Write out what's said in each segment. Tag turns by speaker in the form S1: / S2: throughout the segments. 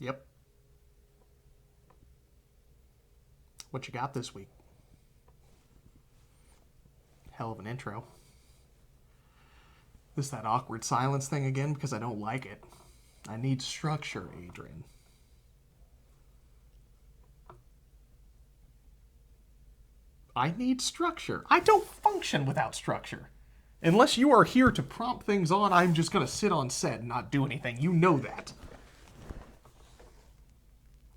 S1: Yep. What you got this week? Hell of an intro. This that awkward silence thing again because I don't like it. I need structure, Adrian. I need structure. I don't function without structure. Unless you are here to prompt things on, I'm just going to sit on set and not do anything. You know that.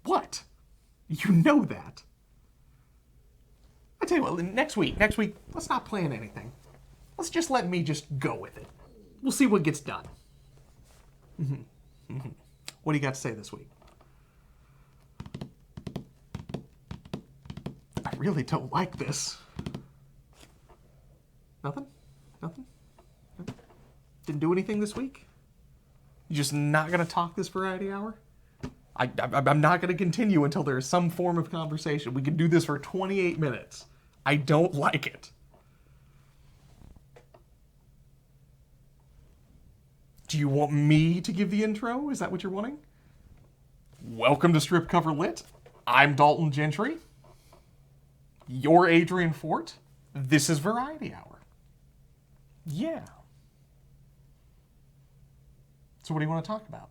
S1: What? You know that. I tell you what, next week, let's not plan anything. Let's just let me just go with it. We'll see what gets done. What do you got to say this week? I really don't like this. Nothing? Nothing? Didn't do anything this week? You just not going to talk this variety hour? I'm not going to continue until there is some form of conversation. We can do this for 28 minutes. I don't like it. Do you want me to give the intro? Is that what you're wanting? Welcome to Strip Cover Lit. I'm Dalton Gentry. You're Adrian Fort. This is Variety Hour. Yeah. So what do you want to talk about?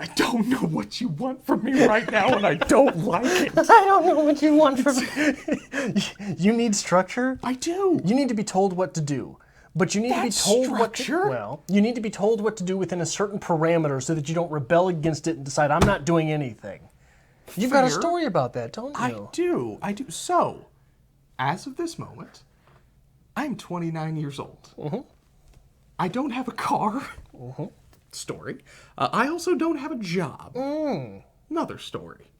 S1: I don't know what you want from me right now, and I don't like it.
S2: I don't know what you want from me. You need structure?
S1: I do.
S2: You need to be told what to do. But you need to be told what to, well, you need to be told what to do within a certain parameter so that you don't rebel against it and decide, I'm not doing anything. You've got a story about that, don't you?
S1: I do. So, as of this moment, I'm 29 years old.
S2: Mm-hmm.
S1: I don't have a car.
S2: Mm-hmm.
S1: Story. I also don't have a job.
S2: Mm.
S1: Another story.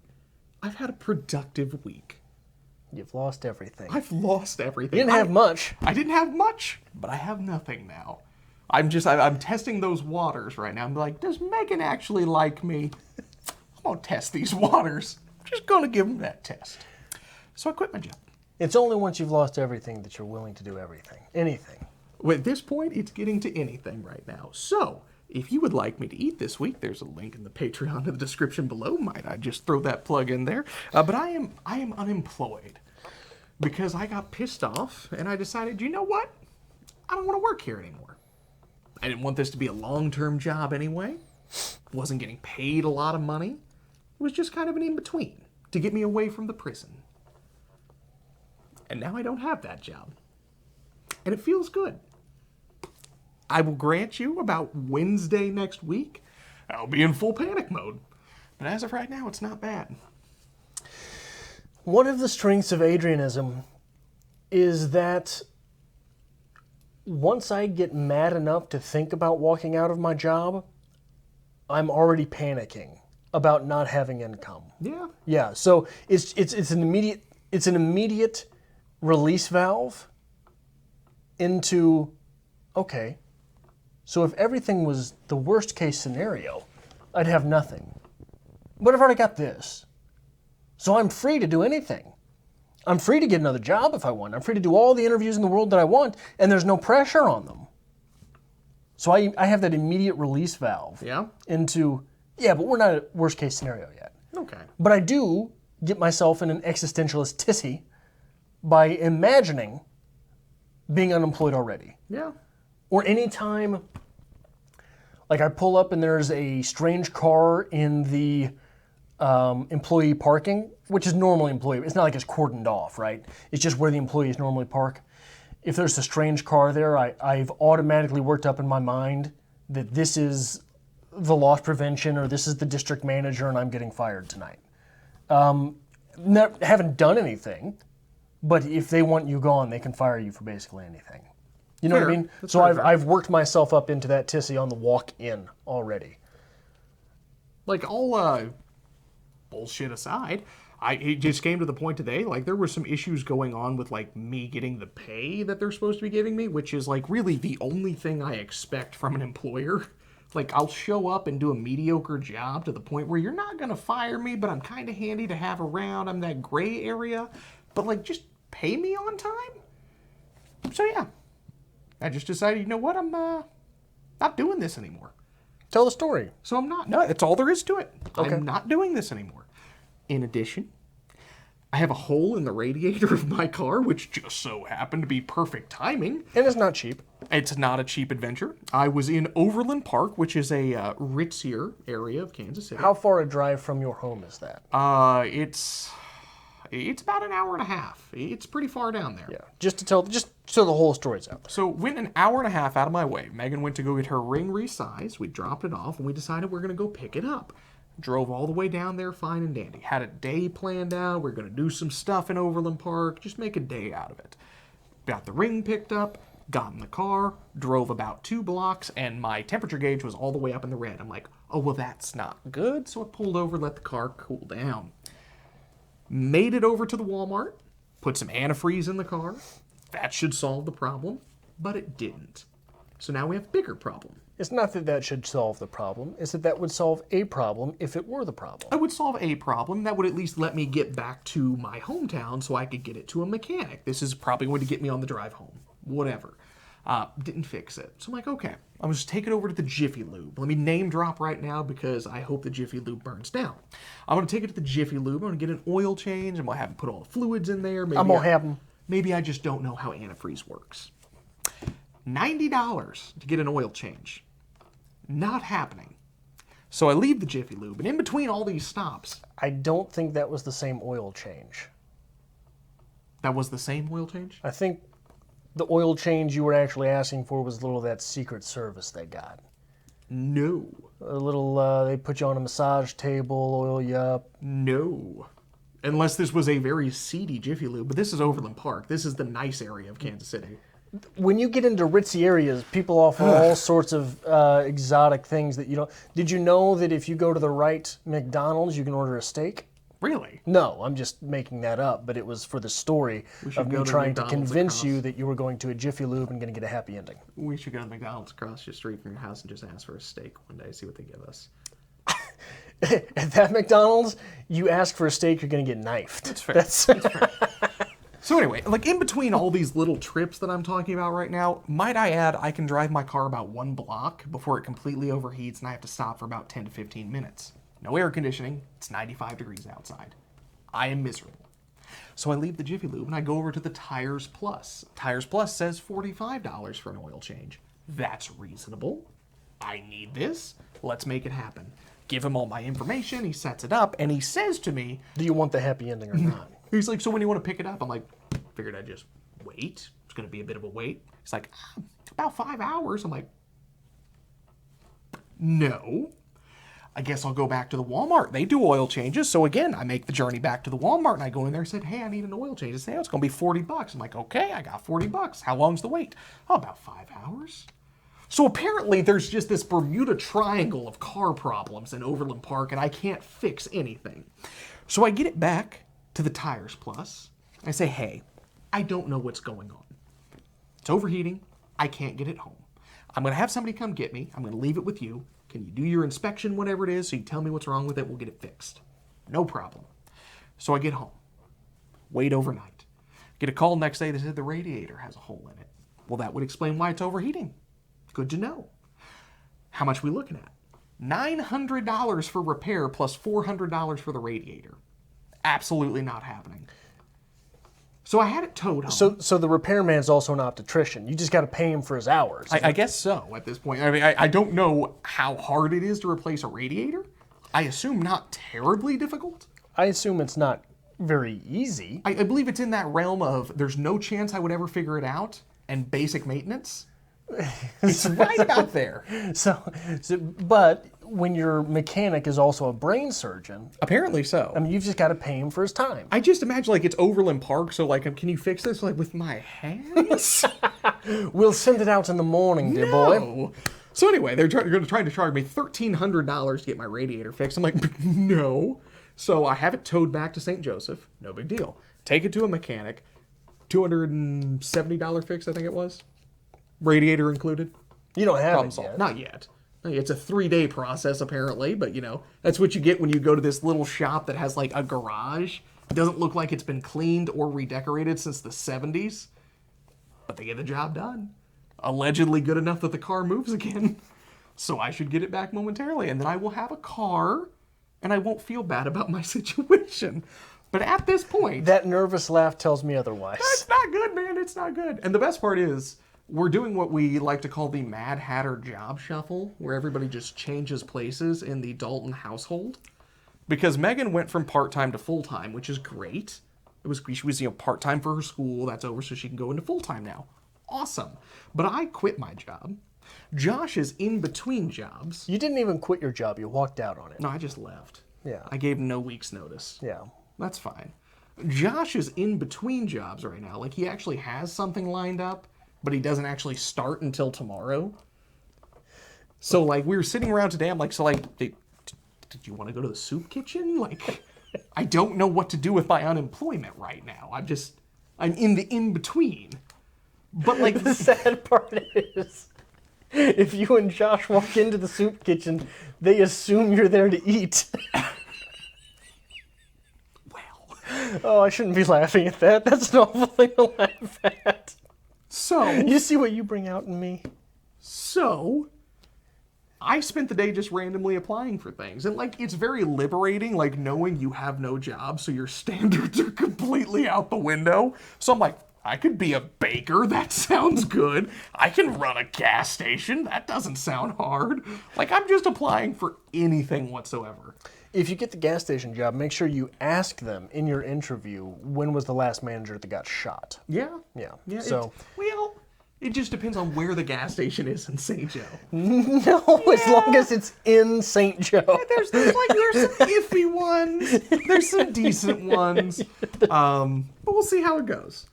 S1: I've had a productive week.
S2: You've lost everything.
S1: I've lost everything.
S2: You didn't have much.
S1: I didn't have much, but I have nothing now. I'm testing those waters right now. I'm like, does Megan actually like me? I'm gonna test these waters. I'm just gonna give them that test. So I quit my job.
S2: It's only once you've lost everything that you're willing to do everything. Anything.
S1: Well, at this point, it's getting to anything right now. So, if you would like me to eat this week, there's a link in the Patreon in the description below. Might I just throw that plug in there? But I am unemployed because I got pissed off and I decided, you know what? I don't want to work here anymore. I didn't want this to be a long-term job anyway. Wasn't getting paid a lot of money. It was just kind of an in-between to get me away from the prison. And now I don't have that job. And it feels good. I will grant you about Wednesday next week, I'll be in full panic mode. But as of right now, it's not bad.
S2: One of the strengths of Adrianism is that once I get mad enough to think about walking out of my job, I'm already panicking about not having income.
S1: Yeah.
S2: Yeah, so it's an immediate release valve into, okay, so if everything was the worst case scenario, I'd have nothing. But I've already got this. So I'm free to do anything. I'm free to get another job if I want. I'm free to do all the interviews in the world that I want, and there's no pressure on them. So I have that immediate release valve into, yeah, but we're not at worst case scenario yet.
S1: Okay.
S2: But I do get myself in an existentialist tizzy by imagining being unemployed already.
S1: Yeah.
S2: Or anytime, like I pull up and there's a strange car in the employee parking, which is normally employee. It's not like it's cordoned off, right? It's just where the employees normally park. If there's a strange car there, I've automatically worked up in my mind that this is the loss prevention or this is the district manager and I'm getting fired tonight. Haven't done anything, but if they want you gone, they can fire you for basically anything. You know what I mean?
S1: That's
S2: so I've worked myself up into that tizzy on the walk in already.
S1: Like all bullshit aside, it just came to the point today, like there were some issues going on with like me getting the pay that they're supposed to be giving me, which is like really the only thing I expect from an employer. Like I'll show up and do a mediocre job to the point where you're not gonna fire me, but I'm kind of handy to have around. I'm that gray area, but like just pay me on time. So yeah, I just decided, you know what, I'm not doing this anymore.
S2: Tell the story.
S1: So I'm not. No, that's all there is to it.
S2: Okay.
S1: I'm not doing this anymore. In addition, I have a hole in the radiator of my car, which just so happened to be perfect timing.
S2: And it's not cheap.
S1: It's not a cheap adventure. I was in Overland Park, which is a ritzier area of Kansas City.
S2: How far a drive from your home is that?
S1: It's about an hour and a half. It's pretty far down there.
S2: Yeah. Just so the whole story's out there.
S1: So went an hour and a half out of my way. Megan went to go get her ring resized. We dropped it off, and we decided we're going to go pick it up. Drove all the way down there, fine and dandy. Had a day planned out. We're going to do some stuff in Overland Park. Just make a day out of it. Got the ring picked up, got in the car, drove about 2 blocks, and my temperature gauge was all the way up in the red. I'm like, oh, well, that's not good. So I pulled over, let the car cool down. Made it over to the Walmart, put some antifreeze in the car. That should solve the problem, but it didn't. So now we have a bigger problem.
S2: It's not that that should solve the problem. It's that that would solve a problem if it were the problem.
S1: I would solve a problem. That would at least let me get back to my hometown so I could get it to a mechanic. This is probably going to get me on the drive home. Whatever. Didn't fix it. So I'm like, okay, I'm going to just take it over to the Jiffy Lube. Let me name drop right now because I hope the Jiffy Lube burns down. I'm going to take it to the Jiffy Lube. I'm going to get an oil change. I'm going to have them put all the fluids in there.
S2: I'm going to have them.
S1: Maybe I just don't know how antifreeze works. $90 to get an oil change. Not happening. So I leave the Jiffy Lube, and in between all these stops...
S2: I don't think that was the same oil change.
S1: That was the same oil change?
S2: I think the oil change you were actually asking for was a little of that Secret Service they got.
S1: No.
S2: A little, they put you on a massage table, oil you up.
S1: No. Unless this was a very seedy Jiffy Lube, but this is Overland Park. This is the nice area of Kansas City.
S2: When you get into ritzy areas, people offer all sorts of exotic things that you don't... Did you know that if you go to the right McDonald's, you can order a steak?
S1: Really?
S2: No, I'm just making that up, but it was for the story of me trying to convince you that you were going to a Jiffy Lube and going to get a happy ending.
S1: We should go to McDonald's across the street from your house and just ask for a steak one day, see what they give us.
S2: At that McDonald's, you ask for a steak, you're going to get knifed.
S1: That's fair. That's fair. So anyway, like in between all these little trips that I'm talking about right now, might I add, I can drive my car about 1 block before it completely overheats and I have to stop for about 10 to 15 minutes. No air conditioning, it's 95 degrees outside. I am miserable. So I leave the Jiffy Lube and I go over to the Tires Plus. Tires Plus says $45 for an oil change. That's reasonable. I need this. Let's make it happen. Give him all my information, he sets it up, and he says to me,
S2: do you want the happy ending or not?
S1: He's like, so when do you want to pick it up? I'm like, figured I'd just wait. It's going to be a bit of a wait. He's like, about 5 hours. I'm like, no. I guess I'll go back to the Walmart. They do oil changes. So again, I make the journey back to the Walmart and I go in there and said, hey, I need an oil change. They say, oh, it's going to be $40. I'm like, okay, I got $40. How long's the wait? Oh, about 5 hours. So apparently there's just this Bermuda Triangle of car problems in Overland Park and I can't fix anything. So I get it back to the Tires Plus. I say, hey, I don't know what's going on. It's overheating. I can't get it home. I'm going to have somebody come get me. I'm going to leave it with you. Can you do your inspection, whatever it is, so you tell me what's wrong with it? We'll get it fixed. No problem. So I get home. Wait overnight. Get a call next day that said the radiator has a hole in it. Well, that would explain why it's overheating. Good to know. How much are we looking at? $900 for repair plus $400 for the radiator. Absolutely not happening. So I had it towed home.
S2: So the repairman's also an optician. You just got to pay him for his hours.
S1: I guess so at this point. I mean, I don't know how hard it is to replace a radiator. I assume not terribly difficult.
S2: I assume it's not very easy.
S1: I believe it's in that realm of there's no chance I would ever figure it out and basic maintenance. It's right about there.
S2: But when your mechanic is also a brain surgeon,
S1: apparently so.
S2: I mean, you've just got to pay him for his time.
S1: I just imagine like it's Overland Park, so like, can you fix this like with my hands?
S2: We'll send it out in the morning, dear boy.
S1: So anyway, they're going to try to charge me $1,300 to get my radiator fixed. I'm like, no. So I have it towed back to St. Joseph. No big deal. Take it to a mechanic. $270 fix, I think it was. Radiator included.
S2: You don't have
S1: Problem
S2: it
S1: solved.
S2: yet.
S1: Not yet. It's a 3-day process apparently, but you know, that's what you get when you go to this little shop that has like a garage. It doesn't look like it's been cleaned or redecorated since the 70s, but they get the job done. Allegedly good enough that the car moves again. So I should get it back momentarily, and then I will have a car, and I won't feel bad about my situation. But at this point,
S2: That nervous laugh tells me otherwise.
S1: it's not good, man. It's not good. And the best part is, we're doing what we like to call the Mad Hatter job shuffle, where everybody just changes places in the Dalton household. Because Megan went from part-time to full-time, which is great. She was part-time for her school. That's over, so she can go into full-time now. Awesome. But I quit my job. Josh is in between jobs.
S2: You didn't even quit your job. You walked out on it.
S1: No, I just left.
S2: Yeah.
S1: I gave no week's notice.
S2: Yeah.
S1: That's fine. Josh is in between jobs right now. Like, he actually has something lined up, but he doesn't actually start until tomorrow. So, like, we were sitting around today. I'm like, so, like, did you want to go to the soup kitchen? Like, I don't know what to do with my unemployment right now. I'm in the in-between. But, like,
S2: The sad part is, if you and Josh walk into the soup kitchen, they assume you're there to eat.
S1: well.
S2: Oh, I shouldn't be laughing at that. That's an awful thing to laugh at.
S1: So,
S2: You see what you bring out in me?
S1: I spent the day just randomly applying for things. And, like, it's very liberating, like, knowing you have no job, so your standards are completely out the window. So I'm like, I could be a baker. That sounds good. I can run a gas station. That doesn't sound hard. Like, I'm just applying for anything whatsoever.
S2: If you get the gas station job, make sure you ask them in your interview, when was the last manager that got shot?
S1: Yeah.
S2: Yeah.
S1: Yeah.
S2: So,
S1: It just depends on where the gas station is in St. Joe.
S2: no, as long as it's in St. Joe.
S1: There's some iffy ones. There's some decent ones. But we'll see how it goes.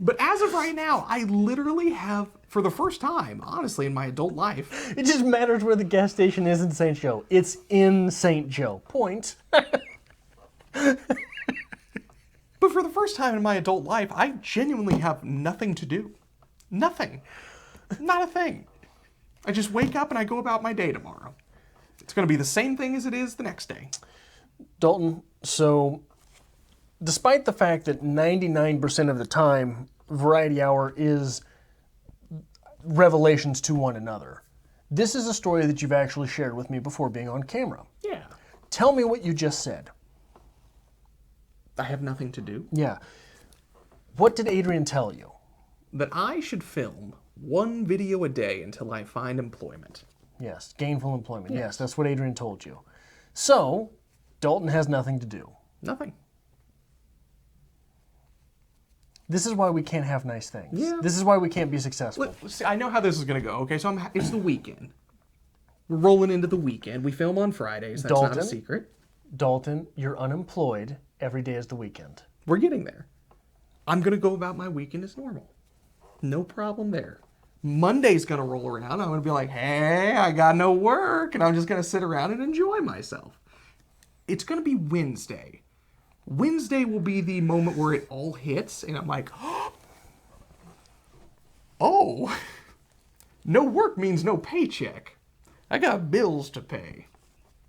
S1: But as of right now, I literally have, for the first time, honestly, in my adult life,
S2: It just matters where the gas station is in St. Joe. It's in St. Joe. Point.
S1: but for the first time in my adult life, I genuinely have nothing to do. Nothing. Not a thing. I just wake up and I go about my day tomorrow. It's going to be the same thing as it is the next day.
S2: Dalton, so despite the fact that 99% of the time, Variety Hour is revelations to one another, this is a story that you've actually shared with me before being on camera.
S1: Yeah.
S2: Tell me what you just said.
S1: I have nothing to do.
S2: Yeah. What did Adrian tell you?
S1: That I should film one video a day until I find employment.
S2: Yes, gainful employment. Yes, that's what Adrian told you. So, Dalton has nothing to do.
S1: Nothing.
S2: This is why we can't have nice things.
S1: Yeah.
S2: This is why we can't be successful.
S1: See, I know how this is going to go. Okay, so it's the weekend. We're rolling into the weekend. We film on Fridays. That's not
S2: Dalton?
S1: a secret.
S2: Dalton, you're unemployed. Every day is the weekend.
S1: We're getting there. I'm going to go about my weekend as normal. No problem there. Monday's going to roll around. I'm going to be like, hey, I got no work. And I'm just going to sit around and enjoy myself. It's going to be Wednesday. Wednesday will be the moment where it all hits. And I'm like, oh, no work means no paycheck. I got bills to pay.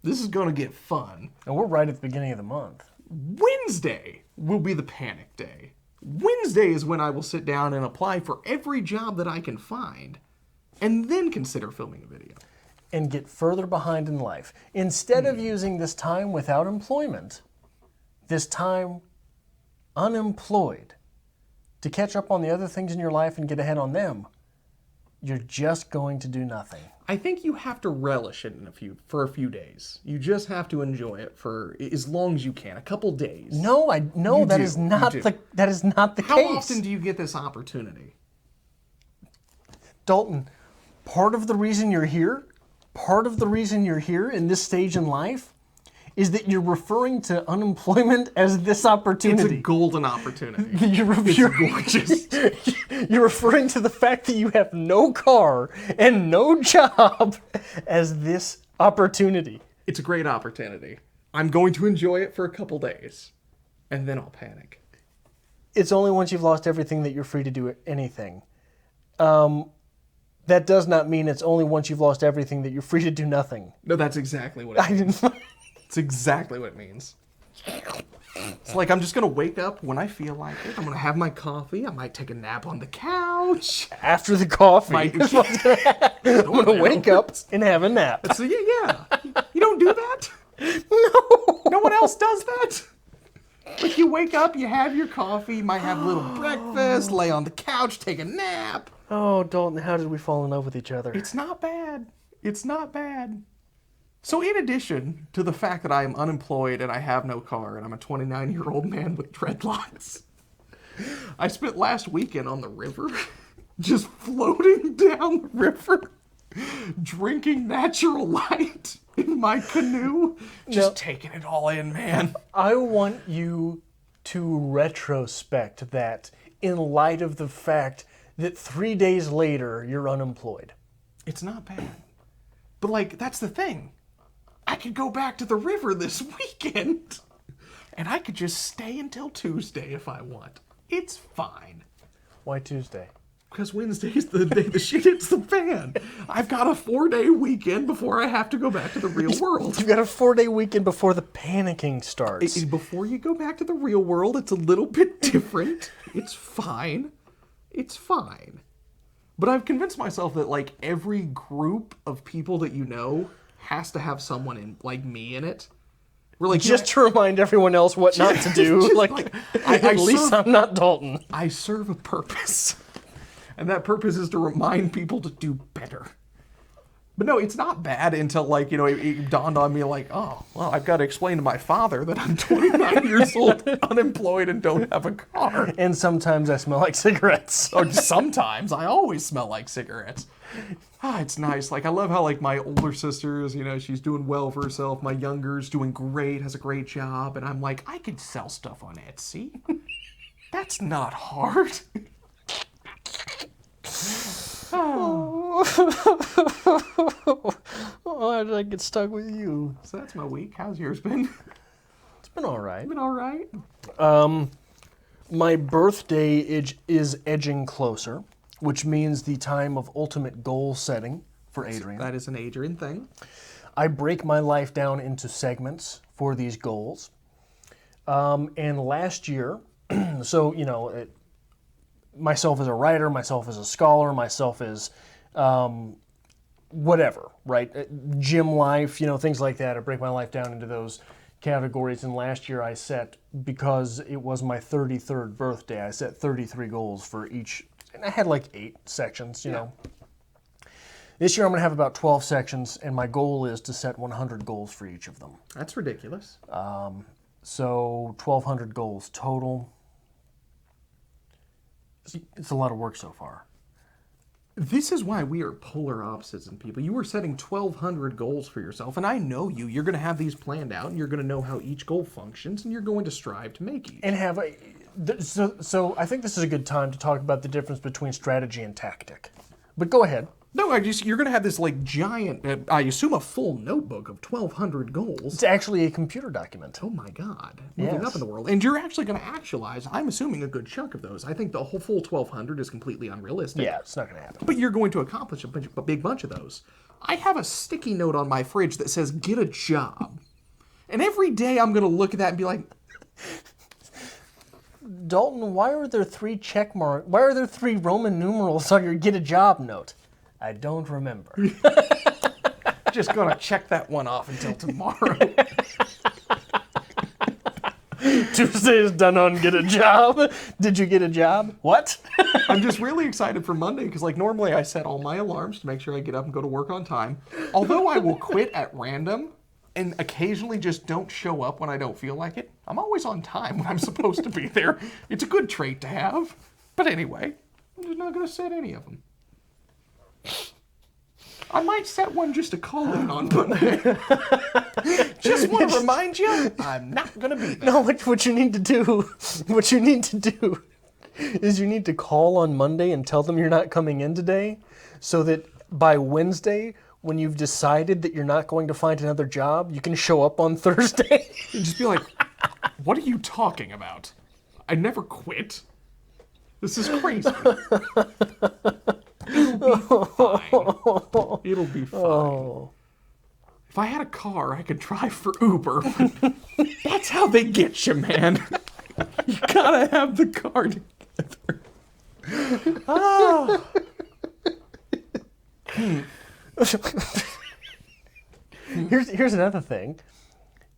S1: This is going to get fun.
S2: And we're right at the beginning of the month.
S1: Wednesday will be the panic day. Wednesday is when I will sit down and apply for every job that I can find, and then consider filming a video.
S2: And get further behind in life. Instead of using this time without employment, this time unemployed, to catch up on the other things in your life and get ahead on them, you're just going to do nothing.
S1: I think you have to relish it for a few days. You just have to enjoy it for as long as you can, a couple days.
S2: No, that is not the case.
S1: How often do you get this opportunity?
S2: Dalton, part of the reason you're here in this stage in life is that you're referring to unemployment as this
S1: It's a
S2: opportunity.
S1: golden opportunity.
S2: You're
S1: gorgeous.
S2: You're referring to the fact that you have no car and no job as this opportunity.
S1: It's a great opportunity. I'm going to enjoy it for a couple days, and then I'll panic.
S2: It's only once you've lost everything that you're free to do anything. That does not mean it's only once you've lost everything that you're free to do nothing.
S1: No, that's exactly what it means. It's exactly what it means. It's like I'm just going to wake up when I feel like it. I'm going to have my coffee. I might take a nap on the couch.
S2: After the coffee,
S1: Might-
S2: I'm going to wake up and have a nap.
S1: So yeah. You don't do that? No. No one else does that? Like you wake up, you have your coffee, you might have a little breakfast, lay on the couch, take a nap.
S2: Oh, Dalton, how did we fall in love with each other?
S1: It's not bad. It's not bad. So in addition to the fact that I am unemployed and I have no car and I'm a 29-year-old man with dreadlocks, I spent last weekend on the river, just floating down the river, drinking natural light in my canoe, just taking it all in, man.
S2: I want you to retrospect that in light of the fact that 3 days later you're unemployed.
S1: It's not bad. But like, that's the thing. I could go back to the river this weekend and I could just stay until Tuesday if I want. It's fine.
S2: Why Tuesday?
S1: Because Wednesday's the day the shit hits the fan. I've got a 4-day weekend before I have to go back to the real world.
S2: You've got a 4-day weekend before the panicking starts.
S1: Before you go back to the real world, it's a little bit different. It's fine. It's fine. But I've convinced myself that like every group of people that you know has to have someone in like me in it. We're like
S2: Just to remind everyone else what not to do.
S1: just
S2: Like,
S1: I
S2: at least I'm not Dalton.
S1: I serve a purpose. And that purpose is to remind people to do better. But no, it's not bad until, like, you know, it dawned on me, like, oh, well, I've got to explain to my father that I'm 29 years old, unemployed, and don't have a car.
S2: And sometimes I smell like cigarettes.
S1: Or sometimes. I always smell like cigarettes. It's nice. Like, I love how, like, my older sister's, you know, she's doing well for herself. My younger's doing great, has a great job. And I'm like, I could sell stuff on Etsy. That's not hard.
S2: Why did I get stuck with you?
S1: So that's my week. How's yours been?
S2: It's been all right.
S1: Been all right.
S2: My birthday is edging closer, which means the time of ultimate goal setting for Adrian.
S1: That is an Adrian thing.
S2: I break my life down into segments for these goals. And last year, so, you know, myself as a writer, myself as a scholar, myself as whatever, right? Gym life, you know, things like that. I break my life down into those categories. And last year I set, because it was my 33rd birthday, I set 33 goals for each. And I had like 8 sections, you know. This year I'm going to have about 12 sections, and my goal is to set 100 goals for each of them.
S1: That's ridiculous.
S2: So 1,200 goals total. It's a lot of work so far.
S1: This is why we are polar opposites in people. You were setting 1,200 goals for yourself, and I know you. You're going to have these planned out, and you're going to know how each goal functions, and you're going to strive to make each.
S2: And have a, so I think this is a good time to talk about the difference between strategy and tactic. But go ahead.
S1: No, you're going to have this like giant, I assume a full notebook of 1,200 goals.
S2: It's actually a computer document.
S1: Oh my God. Moving
S2: Yes.
S1: up in the world. And you're actually going to actualize, I'm assuming, a good chunk of those. I think the whole full 1,200 is completely unrealistic.
S2: Yeah, it's not going to happen.
S1: But you're going to accomplish a big bunch of those. I have a sticky note on my fridge that says, get a job. And every day I'm going to look at that and be like,
S2: Dalton, why are there 3 check marks? Why are there 3 Roman numerals on your get a job note? I don't remember.
S1: just going to check that one off until tomorrow.
S2: Tuesday is done on get a job. Did you get a job? What?
S1: I'm just really excited for Monday because, like, normally I set all my alarms to make sure I get up and go to work on time. Although I will quit at random and occasionally just don't show up when I don't feel like it, I'm always on time when I'm supposed to be there. It's a good trait to have. But anyway, I'm just not going to set any of them. I might set one just to call in on Monday. Just want to remind you, I'm not going to be there.
S2: No, what you need to do is you need to call on Monday and tell them you're not coming in today so that by Wednesday, when you've decided that you're not going to find another job, you can show up on Thursday.
S1: And just be like, what are you talking about? I never quit. This is crazy. It'll be fine.
S2: Oh.
S1: If I had a car, I could drive for Uber. That's how they get you, man. You gotta have the car together. Ah.
S2: Here's another thing.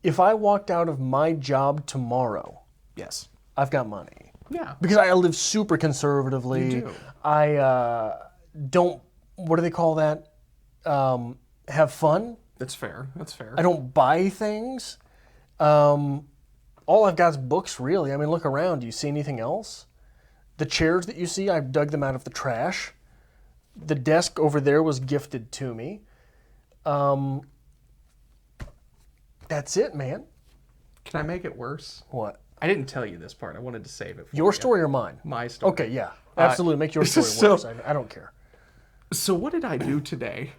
S2: If I walked out of my job tomorrow,
S1: Yes.
S2: I've got money.
S1: Yeah.
S2: Because I live super conservatively.
S1: You do.
S2: I don't, what do they call that? Have fun.
S1: That's fair. That's fair.
S2: I don't buy things. All I've got is books, really. I mean, look around. Do you see anything else? The chairs that you see, I dug them out of the trash. The desk over there was gifted to me. That's it, man.
S1: Can I make it worse?
S2: What?
S1: I didn't tell you this part. I wanted to save it for
S2: Your
S1: you.
S2: story or mine?
S1: My story.
S2: Okay, yeah. Absolutely. Make your story
S1: so-
S2: worse. I don't care.
S1: So what did I do today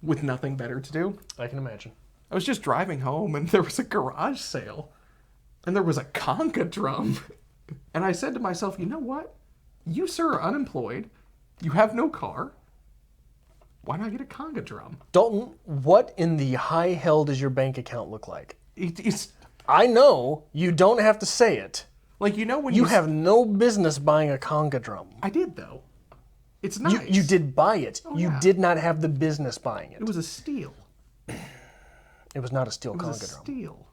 S1: with nothing better to do?
S2: I can imagine.
S1: I was just driving home and there was a garage sale. And there was a conga drum. And I said to myself, you know what? You, sir, are unemployed. You have no car. Why not get a conga drum?
S2: Dalton, what in the high hell does your bank account look like?
S1: It's
S2: I know you don't have to say it.
S1: like, you know when
S2: You have no business buying a conga drum.
S1: I did, though. It's nice.
S2: You did buy it. You
S1: yeah.
S2: did not have the business buying it.
S1: It was a steal.
S2: It was not a steel
S1: It was
S2: conga
S1: a
S2: drum.
S1: steal.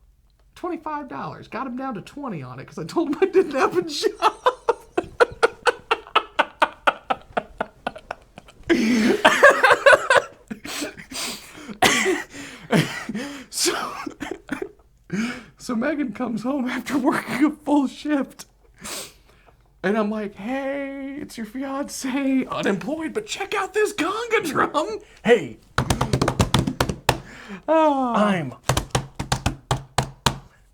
S1: $25. Got him down to 20 on it because I told him I didn't have a job. So Megan comes home after working a full shift. And I'm like, hey, it's your fiance, unemployed, but check out this conga drum.
S2: Hey,
S1: Oh.
S2: I'm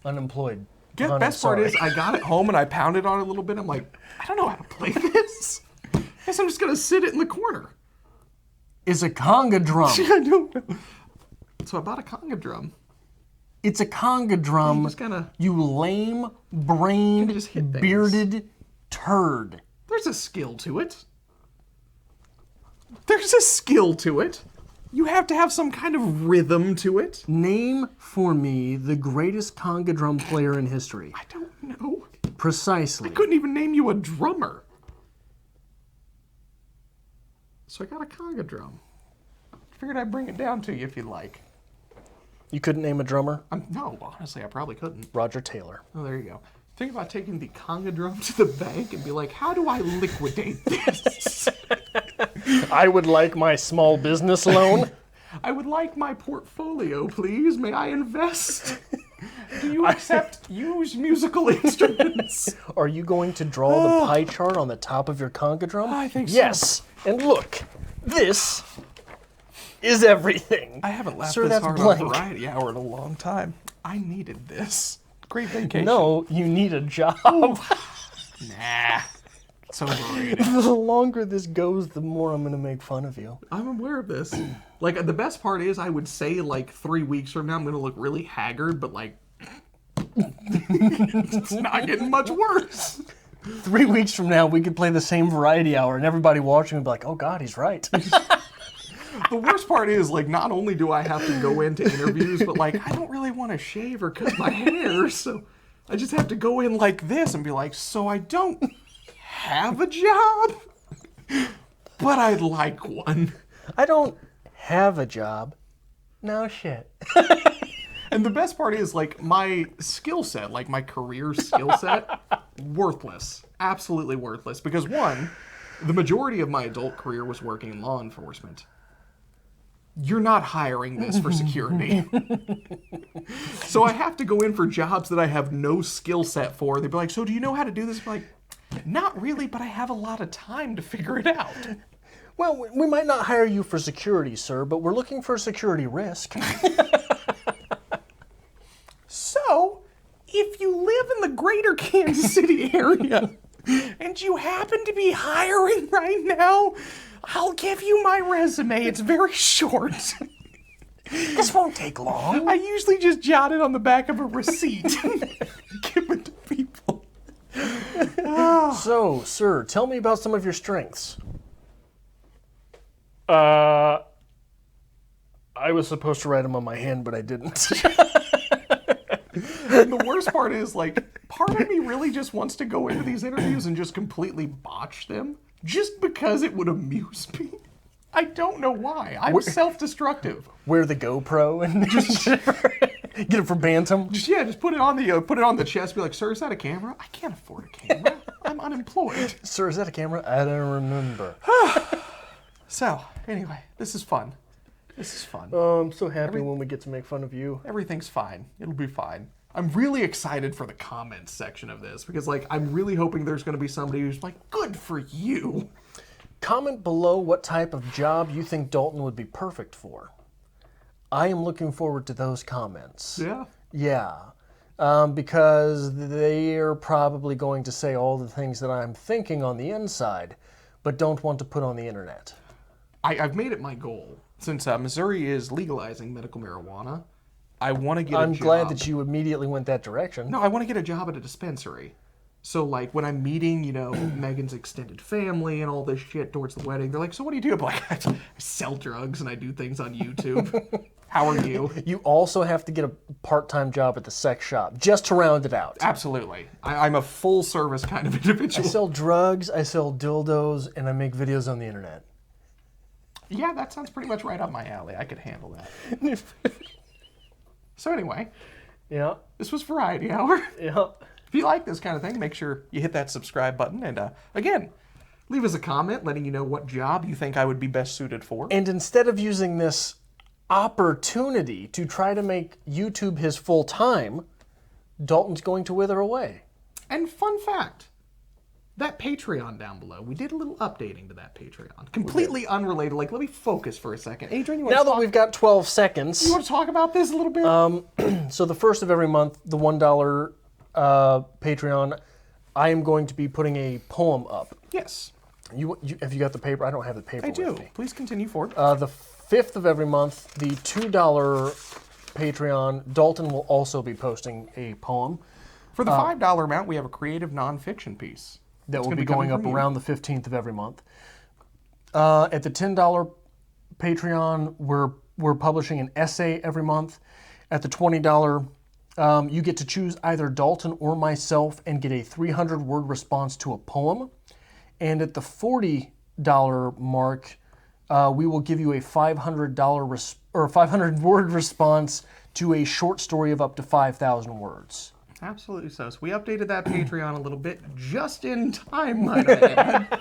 S2: unemployed.
S1: The
S2: Hon,
S1: best
S2: I'm
S1: part
S2: sorry.
S1: is I got it home and I pounded on it a little bit. I'm like, I don't know how to play this. Guess I'm just going to sit it in the corner.
S2: It's a conga drum.
S1: I don't know. So I bought a conga drum.
S2: It's a conga drum.
S1: Just gotta,
S2: You lame-brained,
S1: just hit things.
S2: bearded turd.
S1: there's a skill to it. There's a skill to it. You have to have some kind of rhythm to it.
S2: Name for me the greatest conga drum player in history.
S1: I don't know.
S2: Precisely.
S1: Couldn't even name you a drummer. So I got a conga drum. Figured I'd bring it down to you if you'd like.
S2: You couldn't name a drummer?
S1: No, honestly, I probably couldn't.
S2: Roger Taylor.
S1: Oh, there you go. Think about taking the conga drum to the bank and be like, how do I liquidate this?
S2: I would like my small business loan.
S1: I would like my portfolio, please. May I invest? Do you accept used musical instruments?
S2: Are you going to draw the pie chart on the top of your conga drum?
S1: I think so.
S2: Yes. And look, this is everything.
S1: I haven't laughed
S2: Sir,
S1: this
S2: that's
S1: hard
S2: blank.
S1: on Variety Hour in a long time. I needed this. Great vacation.
S2: No, you need a job.
S1: Nah. It's overrated.
S2: The longer this goes, the more I'm going to make fun of you.
S1: I'm aware of this. Like, the best part is I would say, like, 3 weeks from now, I'm going to look really haggard, but, like, it's not getting much worse.
S2: 3 weeks from now, we could play the same variety hour, and everybody watching would be like, oh, God, he's right.
S1: The worst part is, like, not only do I have to go into interviews, but, like, I don't really want to shave or cut my hair, so I just have to go in like this and be like, so I don't have a job, but I'd like one.
S2: I don't have a job. No shit.
S1: And the best part is, like, my skill set, like, my career skill set, worthless. Absolutely worthless. Because, one, the majority of my adult career was working in law enforcement. You're not hiring this for security. So I have to go in for jobs that I have no skill set for. They'd be like, so do you know how to do this? I'm like, not really, but I have a lot of time to figure it out.
S2: Well, we might not hire you for security, sir, but we're looking for security risk.
S1: So, if you live in the greater Kansas City area and you happen to be hiring right now, I'll give you my resume. It's very short.
S2: This won't take long.
S1: I usually just jot it on the back of a receipt and give it to people.
S2: So, sir, tell me about some of your strengths. I was supposed to write them on my hand, but I didn't.
S1: And the worst part is, like, part of me really just wants to go into these interviews and just completely botch them just because it would amuse me. I don't know why. I'm self-destructive.
S2: Wear the GoPro and just get it for Bantam.
S1: Just put it on the chest. Be like, sir, is that a camera? I can't afford a camera. I'm unemployed.
S2: Sir, is that a camera? I don't remember.
S1: So, anyway, this is fun. This is fun.
S2: Oh, I'm so happy when we get to make fun of you.
S1: Everything's fine. It'll be fine. I'm really excited for the comments section of this because, like, I'm really hoping there's going to be somebody who's like, good for you.
S2: Comment below what type of job you think Dalton would be perfect for. I am looking forward to those comments.
S1: Yeah.
S2: Yeah. Because they're probably going to say all the things that I'm thinking on the inside, but don't want to put on the internet.
S1: I've made it my goal. Since Missouri is legalizing medical marijuana, I want to get a job.
S2: I'm glad that you immediately went that direction.
S1: No, I want to get a job at a dispensary. So, like, when I'm meeting, Megan's extended family and all this shit towards the wedding, they're like, so what do you do? I'm like, I sell drugs and I do things on YouTube. How are you?
S2: You also have to get a part-time job at the sex shop, just to round it out.
S1: Absolutely. I'm a full-service kind of individual.
S2: I sell drugs, I sell dildos, and I make videos on the internet.
S1: Yeah, that sounds pretty much right up my alley. I could handle that. So anyway,
S2: Yeah,
S1: this was Variety Hour.
S2: yeah.
S1: If you like this kind of thing, make sure you hit that subscribe button. And again, leave us a comment letting you know what job you think I would be best suited for.
S2: And instead of using this opportunity to try to make YouTube his full time, Dalton's going to wither away.
S1: And fun fact, that Patreon down below, we did a little updating to that Patreon. Completely unrelated. Like, let me focus for a second. Adrian, you
S2: Now
S1: want
S2: that we've got 12 seconds,
S1: to talk about this a little bit?
S2: so the first of every month, the $1 Patreon, I am going to be putting a poem up.
S1: Yes,
S2: You have you got the paper? I don't have the paper
S1: I do.
S2: with me.
S1: Please continue forward.
S2: The 5th of every month, the $2 Patreon, Dalton will also be posting a poem
S1: For the $5 amount, we have a creative nonfiction piece.
S2: that
S1: It's
S2: will
S1: gonna
S2: be
S1: coming
S2: going up
S1: from you.
S2: around the 15th of every month. At the $10 Patreon, we're publishing an essay every month. At the $20, you get to choose either Dalton or myself and get a 300-word response to a poem. And at the $40 mark, we will give you a $500-word response to a short story of up to 5,000 words.
S1: Absolutely so. So we updated that Patreon a little bit just in time, might I add.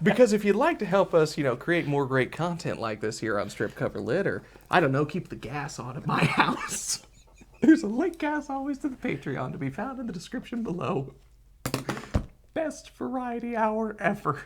S1: Because if you'd like to help us, create more great content like this here on Strip Cover Lit, or, I don't know, keep the gas on at my house, there's a link, as always, to the Patreon to be found in the description below. Best variety hour ever.